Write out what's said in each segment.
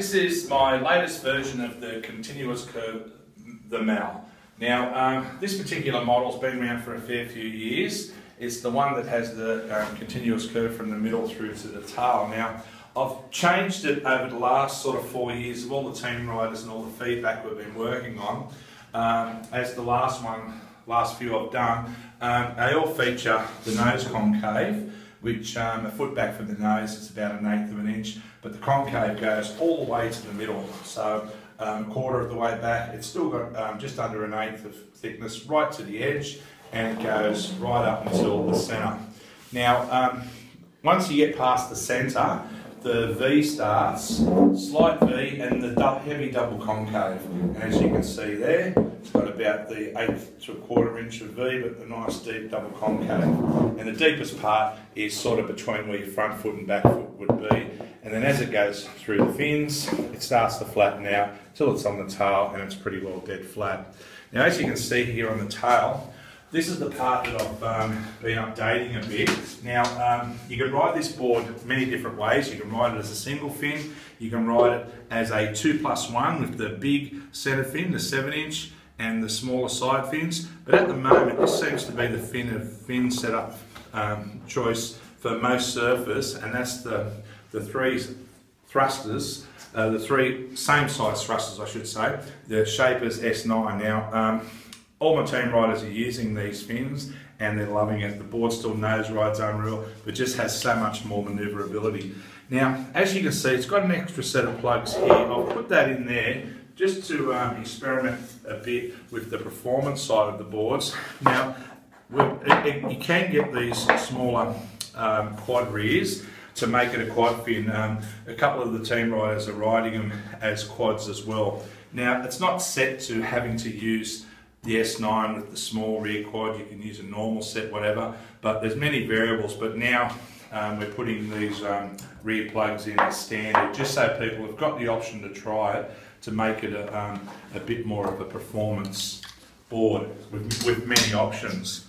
This is my latest version of the continuous curve, the Mal. Now, this particular model's been around for a fair few years. It's the one that has the continuous curve from the middle through to the tail. Now, I've changed it over the last sort of 4 years of all the team riders and all the feedback we've been working on. As the last few I've done, they all feature the nose concave, which a foot back from the nose is about 1/8 of an inch, but the concave goes all the way to the middle. So a quarter of the way back, it's still got just under 1/8 of thickness right to the edge, and it goes right up until the centre. Now, once you get past the centre, the V starts, slight V, and the heavy double concave. And as you can see there, it's got about the 1/8 to 1/4 inch of V, but a nice deep double concave. And the deepest part is sort of between where your front foot and back foot would be. And then as it goes through the fins, it starts to flatten out till it's on the tail, and it's pretty well dead flat. Now, as you can see here on the tail, this is the part that I've been updating a bit. Now, you can ride this board many different ways. You can ride it as a single fin, you can ride it as a 2+1 with the big centre fin, the 7-inch, and the smaller side fins. But at the moment, this seems to be the fin setup choice for most surfers, and that's the three thrusters, the three same size thrusters I should say, the Shapers S9. Now, all my team riders are using these fins and they're loving it. The board still nose rides unreal, but just has so much more manoeuvrability. Now, as you can see, it's got an extra set of plugs here. I'll put that in there just to experiment a bit with the performance side of the boards. Now, you can get these smaller quad rears to make it a quad fin. A couple of the team riders are riding them as quads as well. Now, it's not set to having to use the S9 with the small rear quad. You can use a normal set, whatever, but there's many variables. But now we're putting these rear plugs in as standard, just so people have got the option to try it, to make it a bit more of a performance board with many options.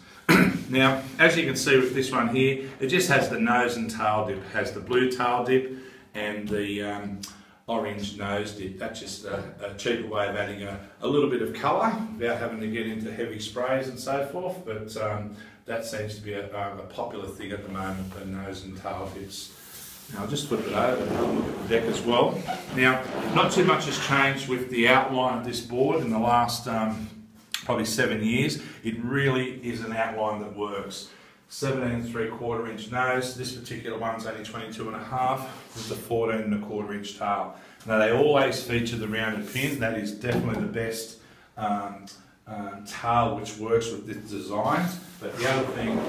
Now, as you can see with this one here, it just has the nose and tail dip. It has the blue tail dip and the orange nose dip. That's just a cheaper way of adding a little bit of colour without having to get into heavy sprays and so forth, but that seems to be a popular thing at the moment, the nose and tail dips. Now I'll just flip it over and have a look at the deck as well. Now, not too much has changed with the outline of this board in the last probably 7 years. It really is an outline that works. 17 3/4 inch nose. This particular one's only 22.5 with a 14 1/4 inch tail. Now, they always feature the rounded pin. That is definitely the best tail which works with this design. But the other thing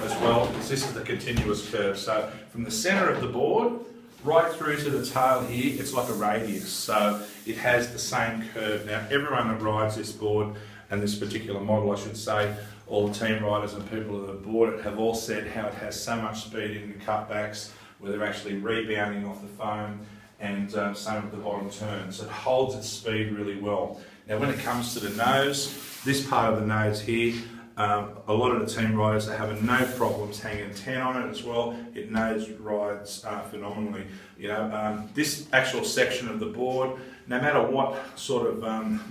as well is this is the continuous curve. So from the centre of the board right through to the tail here, it's like a radius. So it has the same curve. Now, everyone that rides this board, and this particular model I should say, all the team riders and people that have bought it have all said how it has so much speed in the cutbacks, where they're actually rebounding off the foam, and same with the bottom turns. It holds its speed really well. Now, when it comes to the nose, this part of the nose here, a lot of the team riders are having no problems hanging 10 on it as well. It nose rides phenomenally. You know, this actual section of the board, no matter what sort of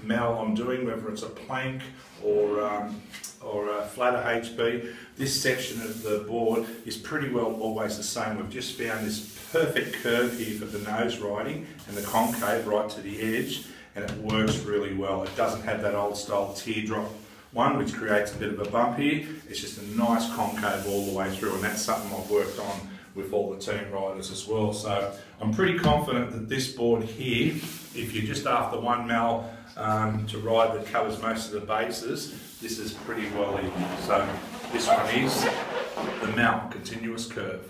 Mal I'm doing, whether it's a plank or a flatter HB, this section of the board is pretty well always the same. We've just found this perfect curve here for the nose riding and the concave right to the edge, and it works really well. It doesn't have that old style teardrop one which creates a bit of a bump here. It's just a nice concave all the way through, and that's something I've worked on with all the team riders as well. So I'm pretty confident that this board here, if you're just after one Mal to ride that covers most of the bases, this is pretty well even. So this one is the Mal Continuous Curve.